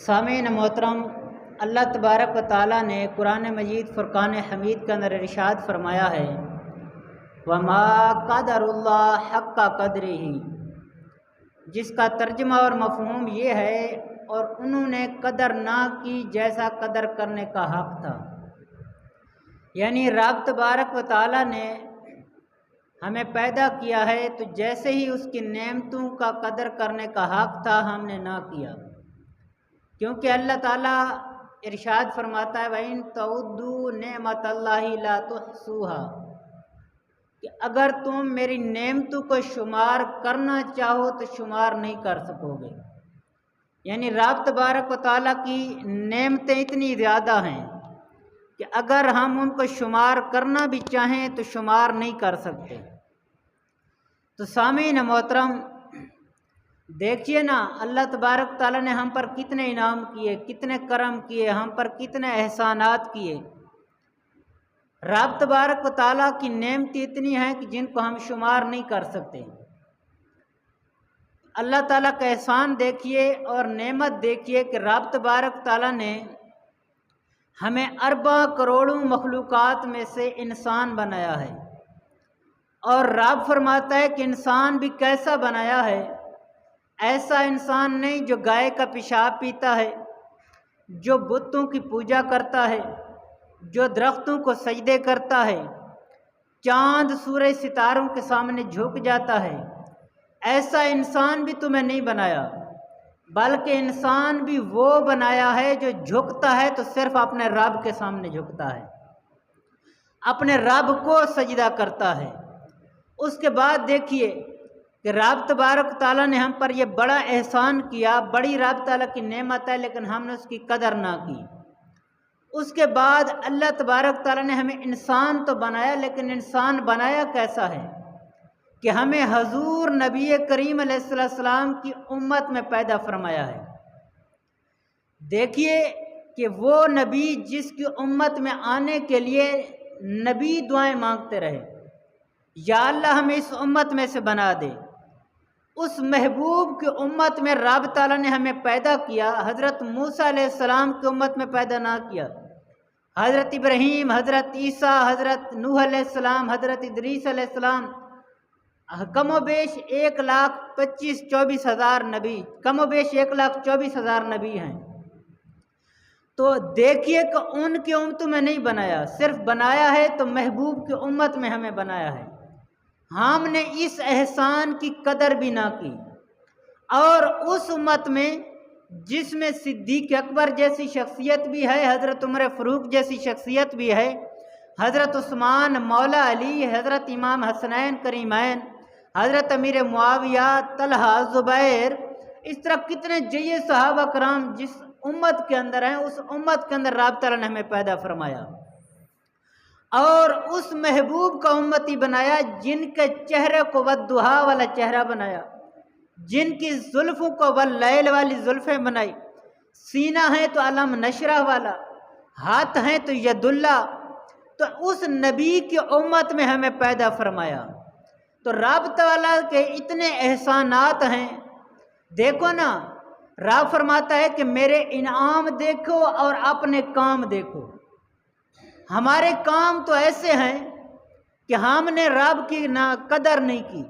سامعین محترم، اللہ تبارک و تعالیٰ نے قرآن مجید فرقان حمید کے اندر ارشاد فرمایا ہے وَمَا قَدَرُ اللَّهَ حَقَّ قَدْرِهِ، جس کا ترجمہ اور مفہوم یہ ہے اور انہوں نے قدر نہ کی جیسا قدر کرنے کا حق تھا۔ یعنی رب تبارک و تعالیٰ نے ہمیں پیدا کیا ہے تو جیسے ہی اس کی نعمتوں کا قدر کرنے کا حق تھا ہم نے نہ کیا، کیونکہ اللہ تعالیٰ ارشاد فرماتا ہے وَإِن تَعُدُّوا نِعْمَتَ اللَّهِ لَا تُحْصُوهَا، کہ اگر تم میری نعمتوں کو شمار کرنا چاہو تو شمار نہیں کر سکو گے۔ یعنی رب تبارک و تعالیٰ کی نعمتیں اتنی زیادہ ہیں کہ اگر ہم ان کو شمار کرنا بھی چاہیں تو شمار نہیں کر سکتے۔ تو سامعین محترم، دیکھیے نا، اللہ تبارک تعالیٰ نے ہم پر کتنے انعام کیے، کتنے کرم کیے، ہم پر کتنے احسانات کیے۔ رب تبارک و تعالیٰ کی نعمتیں اتنی ہیں کہ جن کو ہم شمار نہیں کر سکتے۔ اللہ تعالیٰ کا احسان دیکھیے اور نعمت دیکھیے کہ رب تبارک تعالیٰ نے ہمیں ارباں کروڑوں مخلوقات میں سے انسان بنایا ہے، اور رب فرماتا ہے کہ انسان بھی کیسا بنایا ہے، ایسا انسان نہیں جو گائے کا پیشاب پیتا ہے، جو بتوں کی پوجا کرتا ہے، جو درختوں کو سجدے کرتا ہے، چاند سورج ستاروں کے سامنے جھک جاتا ہے۔ ایسا انسان بھی تمہیں نہیں بنایا، بلکہ انسان بھی وہ بنایا ہے جو جھکتا ہے تو صرف اپنے رب کے سامنے جھکتا ہے، اپنے رب کو سجدہ کرتا ہے۔ اس کے بعد دیکھیے کہ رب تبارک تعالیٰ نے ہم پر یہ بڑا احسان کیا، بڑی رب تعالیٰ کی نعمت ہے، لیکن ہم نے اس کی قدر نہ کی۔ اس کے بعد اللہ تبارک تعالیٰ نے ہمیں انسان تو بنایا، لیکن انسان بنایا کیسا ہے کہ ہمیں حضور نبی کریم علیہ السلام کی امت میں پیدا فرمایا ہے۔ دیکھیے کہ وہ نبی جس کی امت میں آنے کے لیے نبی دعائیں مانگتے رہے، یا اللہ ہمیں اس امت میں سے بنا دے۔ اس محبوب کی امت میں رب تعالیٰ نے ہمیں پیدا کیا، حضرت موسیٰ علیہ السلام کی امت میں پیدا نہ کیا۔ حضرت ابراہیم، حضرت عیسیٰ، حضرت نوح علیہ السلام، حضرت ادریس علیہ السلام، کم و بیش 1,25,24,000 نبی، کم و بیش 1,24,000 نبی ہیں۔ تو دیکھیے کہ ان کی امتوں میں نہیں بنایا، صرف بنایا ہے تو محبوب کی امت میں ہمیں بنایا ہے۔ ہم نے اس احسان کی قدر بھی نہ کی، اور اس امت میں جس میں صدیق اکبر جیسی شخصیت بھی ہے، حضرت عمر فاروق جیسی شخصیت بھی ہے، حضرت عثمان، مولا علی، حضرت امام حسنین کریمین، حضرت امیر معاویہ، طلحہ، زبیر، اس طرح کتنے جیے صحابہ کرام جس امت کے اندر ہیں، اس امت کے اندر رب تعالیٰ نے ہمیں پیدا فرمایا اور اس محبوب کا امتی بنایا جن کے چہرے کو والضحیٰ والا چہرہ بنایا، جن کی زلفوں کو واللیل والی زلفیں بنائی، سینہ ہے تو علم نشرہ والا، ہاتھ ہیں تو ید اللہ۔ تو اس نبی کی امت میں ہمیں پیدا فرمایا۔ تو رب تعالیٰ کے اتنے احسانات ہیں، دیکھو نا، رب فرماتا ہے کہ میرے انعام دیکھو اور اپنے کام دیکھو۔ ہمارے کام تو ایسے ہیں کہ ہم نے رب کی قدر نہیں کی،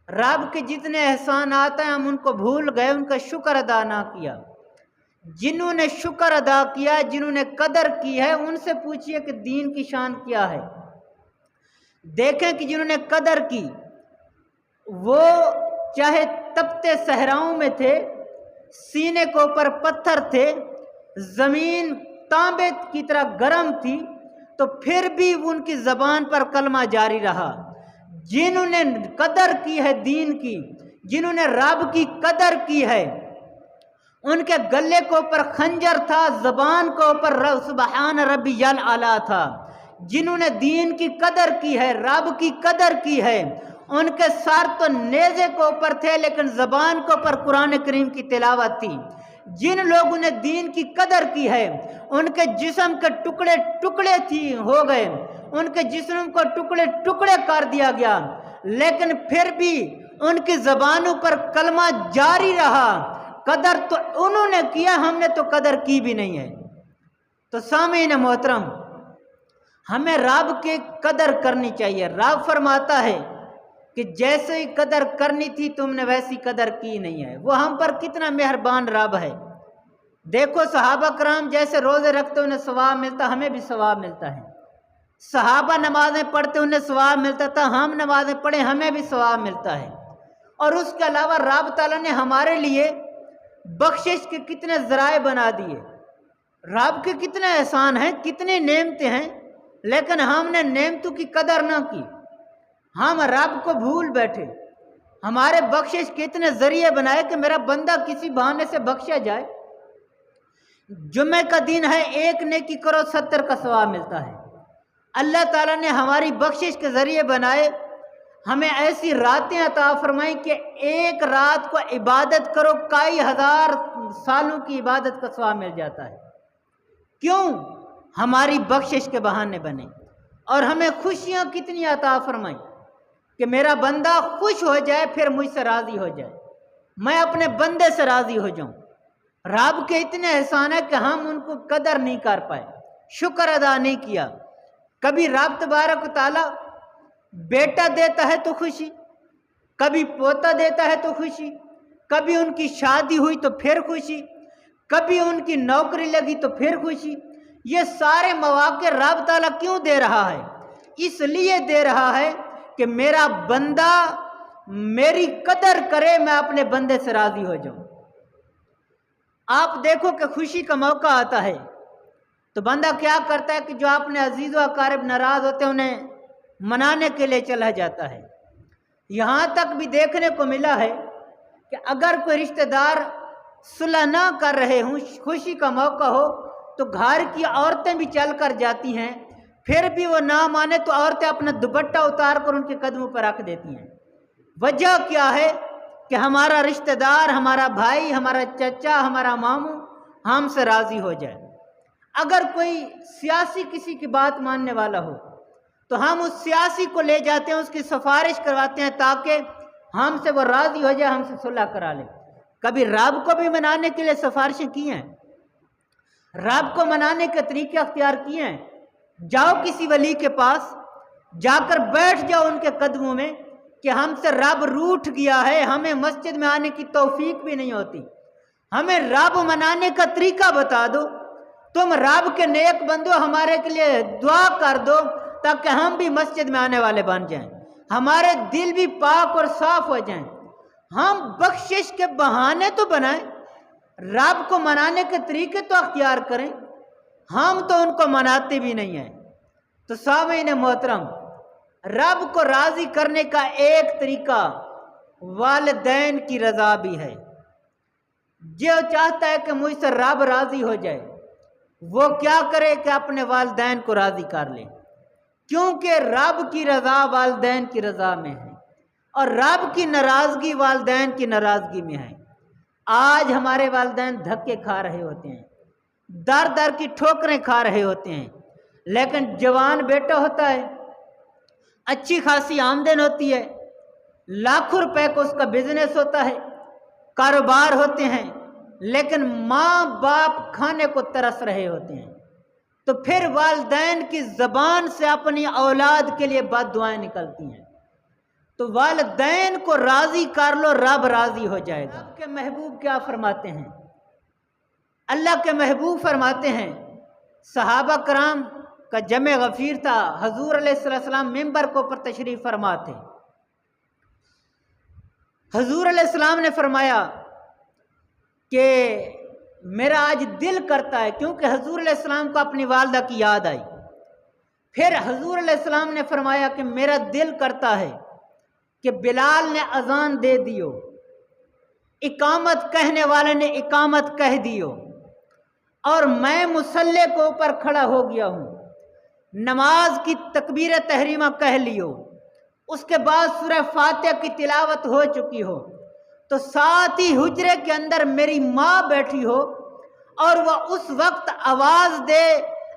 رب کے جتنے احسانات ہیں ہم ان کو بھول گئے، ان کا شکر ادا نہ کیا۔ جنہوں نے شکر ادا کیا، جنہوں نے قدر کی ہے، ان سے پوچھئے کہ دین کی شان کیا ہے۔ دیکھیں کہ جنہوں نے قدر کی وہ چاہے تپتے صحراؤں میں تھے، سینے کے اوپر پتھر تھے، زمین تانبے کی طرح گرم تھی، تو پھر بھی ان کی زبان پر کلمہ جاری رہا۔ جنہوں نے قدر کی ہے دین کی، جنہوں نے رب کی قدر کی ہے، ان کے گلے کے اوپر خنجر تھا، زبان کے اوپر سبحان ربی الاعلیٰ تھا۔ جنہوں نے دین کی قدر کی ہے، رب کی قدر کی ہے، ان کے سر تو نیزے کے اوپر تھے لیکن زبان کے اوپر قرآن کریم کی تلاوت تھی۔ جن لوگوں نے دین کی قدر کی ہے ان کے جسم کے ٹکڑے ٹکڑے ہو گئے، ان کے جسم کو ٹکڑے ٹکڑے کر دیا گیا، لیکن پھر بھی ان کی زبانوں پر کلمہ جاری رہا، قدر تو انہوں نے کیا، ہم نے تو قدر کی بھی نہیں ہے۔ تو سامعین محترم، ہمیں رب کی قدر کرنی چاہیے۔ رب فرماتا ہے کہ جیسے ہی قدر کرنی تھی تم نے ویسی قدر کی نہیں ہے۔ وہ ہم پر کتنا مہربان رب ہے۔ دیکھو صحابہ کرام جیسے روزے رکھتے انہیں ثواب ملتا، ہمیں بھی ثواب ملتا ہے۔ صحابہ نمازیں پڑھتے انہیں ثواب ملتا تھا، ہم نمازیں پڑھیں ہمیں بھی ثواب ملتا ہے۔ اور اس کے علاوہ رب تعالیٰ نے ہمارے لیے بخشش کے کتنے ذرائع بنا دیے۔ رب کے کتنے احسان ہیں، کتنی نعمتیں ہیں، لیکن ہم نے نعمتوں کی قدر نہ کی، ہم رب کو بھول بیٹھے۔ ہمارے بخشش کے اتنے ذریعے بنائے کہ میرا بندہ کسی بہانے سے بخشا جائے۔ جمعہ کا دن ہے، ایک نیکی کرو 70 کا ثواب ملتا ہے۔ اللہ تعالیٰ نے ہماری بخشش کے ذریعے بنائے، ہمیں ایسی راتیں عطا فرمائیں کہ ایک رات کو عبادت کرو کئی ہزار سالوں کی عبادت کا ثواب مل جاتا ہے۔ کیوں؟ ہماری بخشش کے بہانے بنے۔ اور ہمیں خوشیاں کتنی عطا فرمائیں کہ میرا بندہ خوش ہو جائے، پھر مجھ سے راضی ہو جائے، میں اپنے بندے سے راضی ہو جاؤں۔ رب کے اتنے احسان ہے کہ ہم ان کو قدر نہیں کر پائے، شکر ادا نہیں کیا۔ کبھی رب تبارک و تعالیٰ بیٹا دیتا ہے تو خوشی، کبھی پوتا دیتا ہے تو خوشی، کبھی ان کی شادی ہوئی تو پھر خوشی، کبھی ان کی نوکری لگی تو پھر خوشی۔ یہ سارے مواقع رب تعالیٰ کیوں دے رہا ہے؟ اس لیے دے رہا ہے کہ میرا بندہ میری قدر کرے، میں اپنے بندے سے راضی ہو جاؤں۔ آپ دیکھو کہ خوشی کا موقع آتا ہے تو بندہ کیا کرتا ہے کہ جو اپنے عزیز و اقارب ناراض ہوتے ہیں انہیں منانے کے لیے چلا جاتا ہے۔ یہاں تک بھی دیکھنے کو ملا ہے کہ اگر کوئی رشتہ دار صلح نہ کر رہے ہوں، خوشی کا موقع ہو تو گھر کی عورتیں بھی چل کر جاتی ہیں، پھر بھی وہ نہ مانے تو عورتیں اپنا دوپٹہ اتار کر ان کے قدموں پر رکھ دیتی ہیں۔ وجہ کیا ہے؟ کہ ہمارا رشتہ دار، ہمارا بھائی، ہمارا چچا، ہمارا ماموں ہم سے راضی ہو جائے۔ اگر کوئی سیاسی کسی کی بات ماننے والا ہو تو ہم اس سیاسی کو لے جاتے ہیں، اس کی سفارش کرواتے ہیں تاکہ ہم سے وہ راضی ہو جائے، ہم سے صلح کرا لے۔ کبھی رب کو بھی منانے کے لیے سفارشیں کی ہیں، رب کو منانے کے طریقے اختیار کیے ہیں۔ جاؤ کسی ولی کے پاس، جا کر بیٹھ جاؤ ان کے قدموں میں کہ ہم سے رب روٹھ گیا ہے، ہمیں مسجد میں آنے کی توفیق بھی نہیں ہوتی، ہمیں رب منانے کا طریقہ بتا دو، تم رب کے نیک بندو ہمارے کے لیے دعا کر دو تاکہ ہم بھی مسجد میں آنے والے بن جائیں، ہمارے دل بھی پاک اور صاف ہو جائیں۔ ہم بخشش کے بہانے تو بنائیں، رب کو منانے کے طریقے تو اختیار کریں، ہم تو ان کو مناتے بھی نہیں ہیں۔ تو سامعین محترم، رب کو راضی کرنے کا ایک طریقہ والدین کی رضا بھی ہے۔ جو چاہتا ہے کہ مجھ سے رب راضی ہو جائے وہ کیا کرے کہ اپنے والدین کو راضی کر لے، کیونکہ رب کی رضا والدین کی رضا میں ہے اور رب کی ناراضگی والدین کی ناراضگی میں ہے۔ آج ہمارے والدین دھکے کھا رہے ہوتے ہیں، در در کی ٹھوکریں کھا رہے ہوتے ہیں، لیکن جوان بیٹا ہوتا ہے، اچھی خاصی آمدن ہوتی ہے، لاکھوں روپے کو اس کا بزنس ہوتا ہے، کاروبار ہوتے ہیں، لیکن ماں باپ کھانے کو ترس رہے ہوتے ہیں، تو پھر والدین کی زبان سے اپنی اولاد کے لیے بد دعائیں نکلتی ہیں۔ تو والدین کو راضی کر لو، رب راضی ہو جائے گا۔ اللہ کے محبوب کیا فرماتے ہیں؟ اللہ کے محبوب فرماتے ہیں، صحابہ کرام کا جمع غفیر تھا، حضور علیہ السلام ممبر کو پر تشریف فرما تھے۔ حضور علیہ السلام نے فرمایا کہ میرا آج دل کرتا ہے، کیونکہ حضور علیہ السلام کو اپنی والدہ کی یاد آئی۔ پھر حضور علیہ السلام نے فرمایا کہ میرا دل کرتا ہے کہ بلال نے اذان دے دیو، اقامت کہنے والے نے اقامت کہہ دیو، اور میں مصلی کے اوپر کھڑا ہو گیا ہوں، نماز کی تکبیر تحریمہ کہہ لیو، اس کے بعد سورہ فاتحہ کی تلاوت ہو چکی ہو، تو ساتھ ہی حجرے کے اندر میری ماں بیٹھی ہو اور وہ اس وقت آواز دے،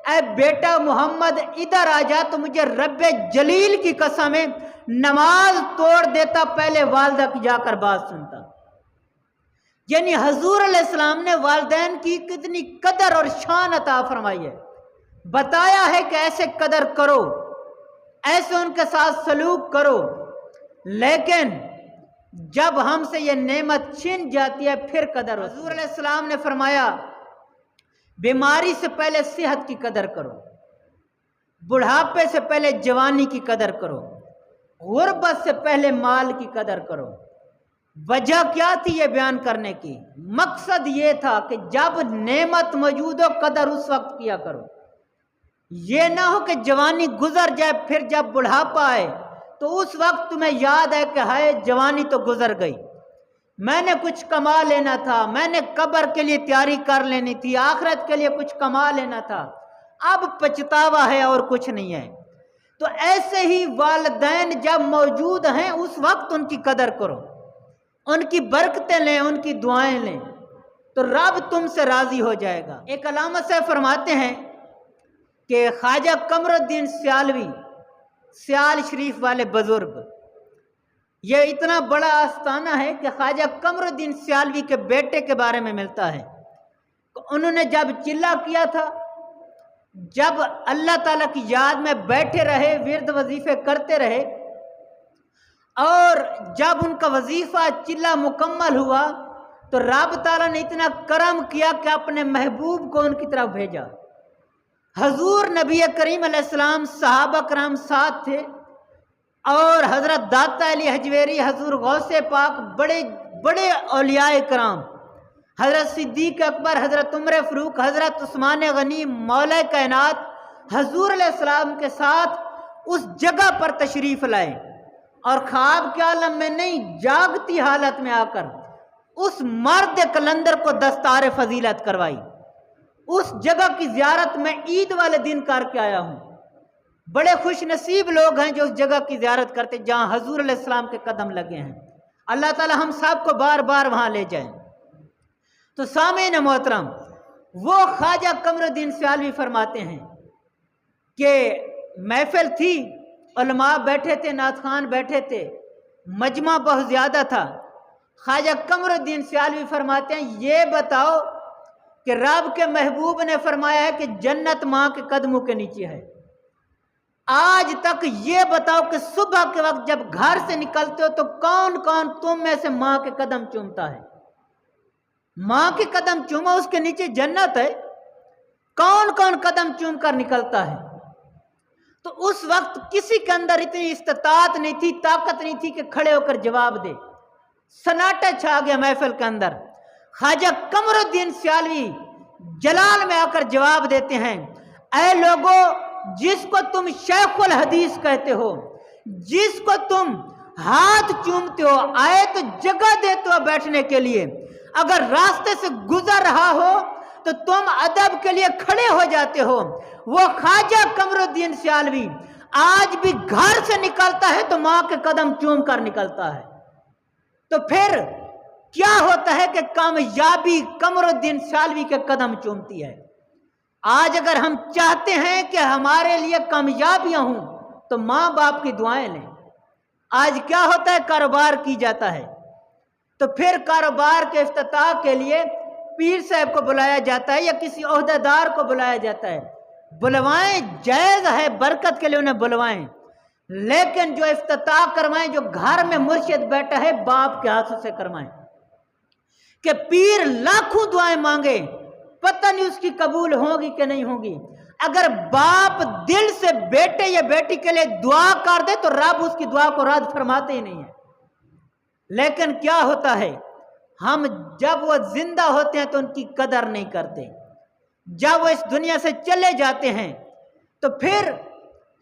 اے بیٹا محمد ادھر آ جا، تو مجھے رب جلیل کی قسم ہے نماز توڑ دیتا، پہلے والدہ کی جا کر بات سنتا۔ یعنی حضور علیہ السلام نے والدین کی کتنی قدر اور شان عطا فرمائی ہے، بتایا ہے کہ ایسے قدر کرو، ایسے ان کے ساتھ سلوک کرو، لیکن جب ہم سے یہ نعمت چھن جاتی ہے پھر قدر ہوتی ہے۔ حضور علیہ السلام نے فرمایا بیماری سے پہلے صحت کی قدر کرو، بڑھاپے سے پہلے جوانی کی قدر کرو، غربت سے پہلے مال کی قدر کرو۔ وجہ کیا تھی یہ بیان کرنے کی؟ مقصد یہ تھا کہ جب نعمت موجود ہو قدر اس وقت کیا کرو، یہ نہ ہو کہ جوانی گزر جائے پھر جب بڑھاپا آئے تو اس وقت تمہیں یاد ہے کہ ہائے جوانی تو گزر گئی، میں نے کچھ کما لینا تھا، میں نے قبر کے لیے تیاری کر لینی تھی، آخرت کے لیے کچھ کما لینا تھا، اب پچھتاوا ہے اور کچھ نہیں ہے۔ تو ایسے ہی والدین جب موجود ہیں اس وقت ان کی قدر کرو، ان کی برکتیں لیں، ان کی دعائیں لیں، تو رب تم سے راضی ہو جائے گا۔ ایک علامہ صاحب فرماتے ہیں کہ خواجہ قمر الدین سیالوی، سیال شریف والے بزرگ، یہ اتنا بڑا آستانہ ہے کہ خواجہ قمر الدین سیالوی کے بیٹے کے بارے میں ملتا ہے، انہوں نے جب چلہ کیا تھا، جب اللہ تعالیٰ کی یاد میں بیٹھے رہے، ورد وظیفے کرتے رہے، اور جب ان کا وظیفہ چلہ مکمل ہوا تو رب تعالیٰ نے اتنا کرم کیا کہ اپنے محبوب کو ان کی طرف بھیجا۔ حضور نبی کریم علیہ السلام، صحابہ کرام ساتھ تھے، اور حضرت داتا علی حجویری، حضور غوث پاک، بڑے بڑے اولیاء کرام، حضرت صدیق اکبر، حضرت عمر فاروق، حضرت عثمان غنی، مولا کائنات حضور علیہ السلام کے ساتھ اس جگہ پر تشریف لائے، اور خواب کے عالم میں نہیں، جاگتی حالت میں آ کر اس مرد قلندر کو دستار فضیلت کروائی۔ اس جگہ کی زیارت میں عید والے دن کر کے آیا ہوں۔ بڑے خوش نصیب لوگ ہیں جو اس جگہ کی زیارت کرتے جہاں حضور علیہ السلام کے قدم لگے ہیں۔ اللہ تعالی ہم سب کو بار بار وہاں لے جائیں۔ تو سامعین محترم، وہ خواجہ قمر الدین سیالوی فرماتے ہیں کہ محفل تھی، علماء بیٹھے تھے، نعت خوان بیٹھے تھے، مجمع بہت زیادہ تھا۔ خواجہ قمر الدین سیالوی فرماتے ہیں یہ بتاؤ کہ رب کے محبوب نے فرمایا ہے کہ جنت ماں کے قدموں کے نیچے ہے، آج تک یہ بتاؤ کہ صبح کے وقت جب گھر سے نکلتے ہو تو کون کون تم میں سے ماں کے قدم چومتا ہے؟ ماں کے قدم چوما، اس کے نیچے جنت ہے، کون کون قدم چوم کر نکلتا ہے؟ تو اس وقت کسی کے اندر اتنی استطاعت نہیں تھی، طاقت نہیں تھی کہ کھڑے ہو کر جواب دے۔ سناٹا چھا گیا محفل کے اندر۔ خواجہ قمر الدین سیالوی جلال میں آ کر جواب دیتے ہیں، اے لوگو، جس کو تم شیخ الحدیث کہتے ہو، جس کو تم ہاتھ چومتے ہو، آئے تو جگہ دیتے ہو بیٹھنے کے لیے، اگر راستے سے گزر رہا ہو تو تم ادب کے لیے کھڑے ہو جاتے ہو، وہ خواجہ قمر الدین سیالوی آج بھی گھر سے نکلتا ہے تو ماں کے قدم چوم کر نکلتا ہے۔ تو پھر کیا ہوتا ہے کہ کامیابی قمر الدین سیالوی کے قدم چومتی ہے۔ آج اگر ہم چاہتے ہیں کہ ہمارے لیے کامیابیاں ہوں تو ماں باپ کی دعائیں لیں۔ آج کیا ہوتا ہے، کاروبار کی جاتا ہے تو پھر کاروبار کے افتتاح کے لیے پیر صاحب کو بلایا جاتا ہے یا کسی عہدہ دار کو بلایا جاتا ہے۔ بلوائیں، جائز ہے، برکت کے لیے انہیں بلوائیں، لیکن جو افتتاح کروائیں، جو گھر میں مرشد بیٹھا ہے، باپ کے ہاتھوں سے کروائیں۔ کہ پیر لاکھوں دعائیں مانگے، پتہ نہیں اس کی قبول ہوگی کہ نہیں ہوگی، اگر باپ دل سے بیٹے یا بیٹی کے لیے دعا کر دے تو رب اس کی دعا کو رد فرماتے ہی نہیں ہے۔ لیکن کیا ہوتا ہے، ہم جب وہ زندہ ہوتے ہیں تو ان کی قدر نہیں کرتے، جب وہ اس دنیا سے چلے جاتے ہیں تو پھر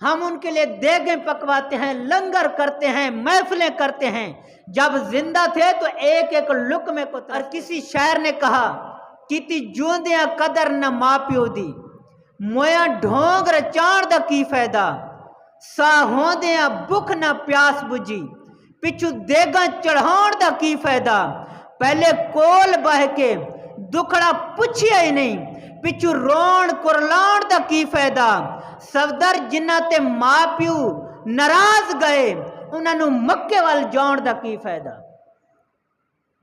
ہم ان کے لیے دیگیں پکواتے ہیں، لنگر کرتے ہیں، محفلیں کرتے ہیں۔ جب زندہ تھے تو ایک ایک لقمے کو اور کسی شاعر نے کہا، کیتی جوندیاں قدر نہ ماں پیو دی، مویاں ڈھونگ رچان دا کی فائدہ، سا ہوندیاں بھوک نہ پیاس بجھی، پچھو دیگاں چڑھان دا کی فائدہ، پہلے کول بہ کے دکھڑا پوچھیا ہی نہیں، پچھو رون کرلان دا کی فائدہ، صفدر جنہ تے ماں پیو ناراض گئے، انہاں نو مکے وال جان دا کی فائدہ۔